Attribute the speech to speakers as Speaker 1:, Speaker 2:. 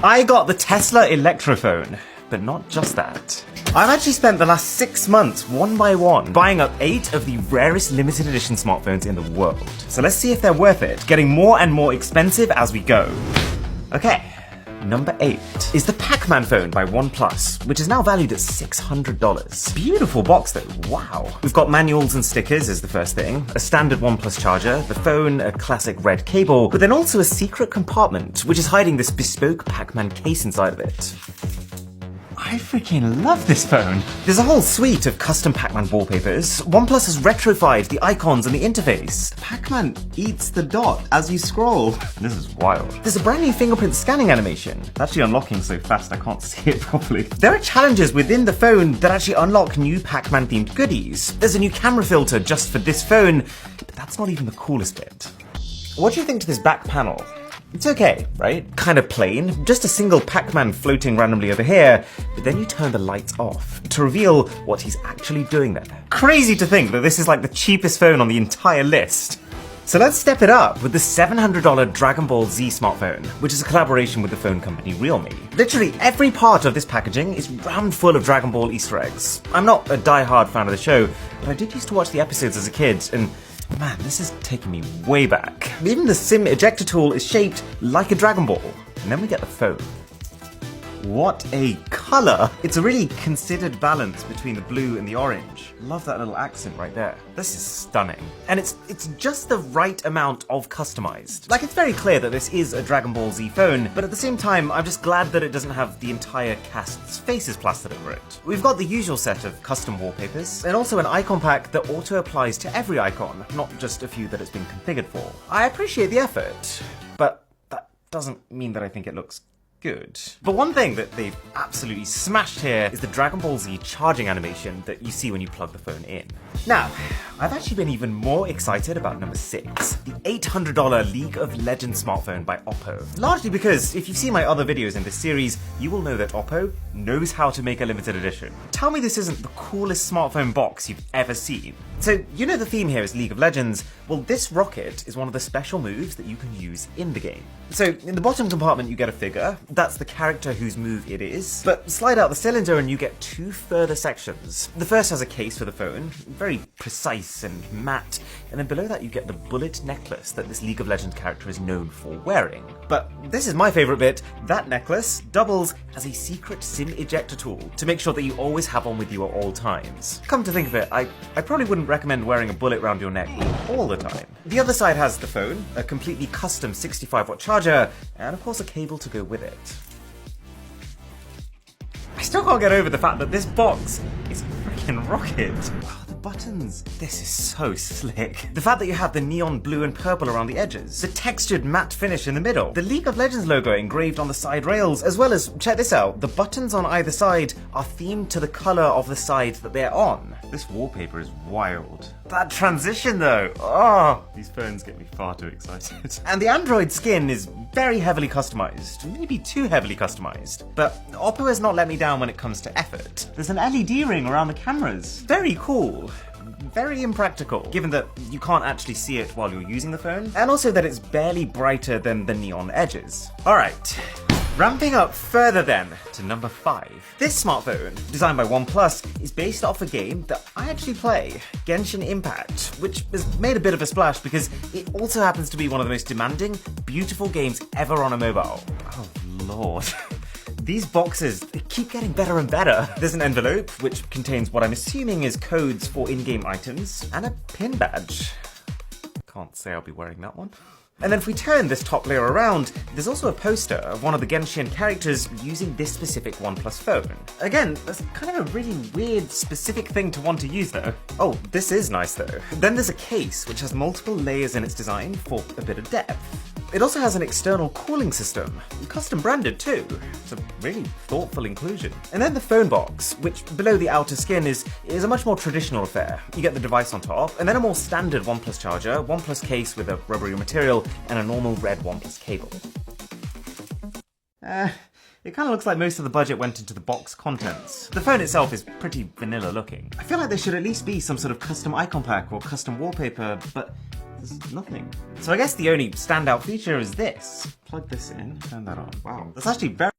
Speaker 1: I got the Tesla ELECTRO phone, but not just that. I've actually spent the last 6 months, one by one, buying up 8 of the rarest limited edition smartphones in the world. So let's see if they're worth it, getting more and more expensive as we go. Okay. Number 8 is the Pac-Man phone by OnePlus, which is now valued at $600. Beautiful box though, wow. We've got manuals and stickers as the first thing, a standard OnePlus charger, the phone, a classic red cable, but then also a secret compartment, which is hiding this bespoke Pac-Man case inside of it. I freaking love this phone. There's a whole suite of custom Pac-Man wallpapers. OnePlus has retrofied the icons and the interface. Pac-Man eats the dot as you scroll. This is wild. There's a brand new fingerprint scanning animation. It's actually unlocking so fast I can't see it properly. There are challenges within the phone that actually unlock new Pac-Man themed goodies. There's a new camera filter just for this phone, but that's not even the coolest bit. What do you think to this back panel? It's okay, right? Kind of plain, just a single Pac-Man floating randomly over here, but then you turn the lights off to reveal what he's actually doing there. Crazy to think that this is like the cheapest phone on the entire list. So let's step it up with the $700 Dragon Ball Z smartphone, which is a collaboration with the phone company Realme. Literally every part of this packaging is rammed full of Dragon Ball Easter eggs. I'm not a die-hard fan of the show, but I did used to watch the episodes as a kid, and man, this is taking me way back. Even the SIM ejector tool is shaped like a Dragon Ball. And then we get the phone. What a colour! It's a really considered balance between the blue and the orange. Love that little accent right there. This is stunning. And it's just the right amount of customized. Like, it's very clear that this is a Dragon Ball Z phone, but at the same time, I'm just glad that it doesn't have the entire cast's faces plastered over it. We've got the usual set of custom wallpapers, and also an icon pack that auto-applies to every icon, not just a few that it's been configured for. I appreciate the effort, but that doesn't mean that I think it looks good. But one thing that they've absolutely smashed here is the Dragon Ball Z charging animation that you see when you plug the phone in. Now, I've actually been even more excited about number 6, the $800 League of Legends smartphone by Oppo. Largely because if you've seen my other videos in this series, you will know that Oppo knows how to make a limited edition. Tell me this isn't the coolest smartphone box you've ever seen. So, you know the theme here is League of Legends. Well, this rocket is one of the special moves that you can use in the game. So, in the bottom compartment you get a figure. That's the character whose move it is. But slide out the cylinder and you get 2 further sections. The first has a case for the phone, very precise and matte, and then below that you get the bullet necklace that this League of Legends character is known for wearing. But this is my favourite bit. That necklace doubles as a secret SIM ejector tool to make sure that you always have one with you at all times. Come to think of it, I probably wouldn't recommend wearing a bullet around your neck all the time. The other side has the phone, a completely custom 65-watt charger, and of course a cable to go with it. I still can't get over the fact that this box is a freaking rocket. Oh, the buttons. This is so slick. The fact that you have the neon blue and purple around the edges, the textured matte finish in the middle, the League of Legends logo engraved on the side rails, as well as, check this out, the buttons on either side are themed to the colour of the side that they're on. This wallpaper is wild. That transition though, oh, these phones get me far too excited. And the Android skin is very heavily customized, maybe too heavily customized. But Oppo has not let me down when it comes to effort. There's an LED ring around the cameras. Very cool. Very impractical, given that you can't actually see it while you're using the phone, and also that it's barely brighter than the neon edges. Alright. Ramping up further then to number 5. This smartphone, designed by OnePlus, is based off a game that I actually play, Genshin Impact, which has made a bit of a splash because it also happens to be one of the most demanding, beautiful games ever on a mobile. Oh lord. These boxes, they keep getting better and better. There's an envelope, which contains what I'm assuming is codes for in-game items, and a pin badge. Can't say I'll be wearing that one. And then if we turn this top layer around, there's also a poster of one of the Genshin characters using this specific OnePlus phone. Again, that's kind of a really weird, specific thing to want to use though. Oh, this is nice though. Then there's a case which has multiple layers in its design for a bit of depth. It also has an external cooling system, custom branded too. It's a really thoughtful inclusion. And then the phone box, which below the outer skin is a much more traditional affair. You get the device on top, and then a more standard OnePlus charger, OnePlus case with a rubbery material, and a normal red OnePlus cable. It kind of looks like most of the budget went into the box contents. The phone itself is pretty vanilla looking. I feel like there should at least be some sort of custom icon pack or custom wallpaper, but There's nothing. So I guess the only standout feature is this. Plug this in, turn that on. Wow, that's actually very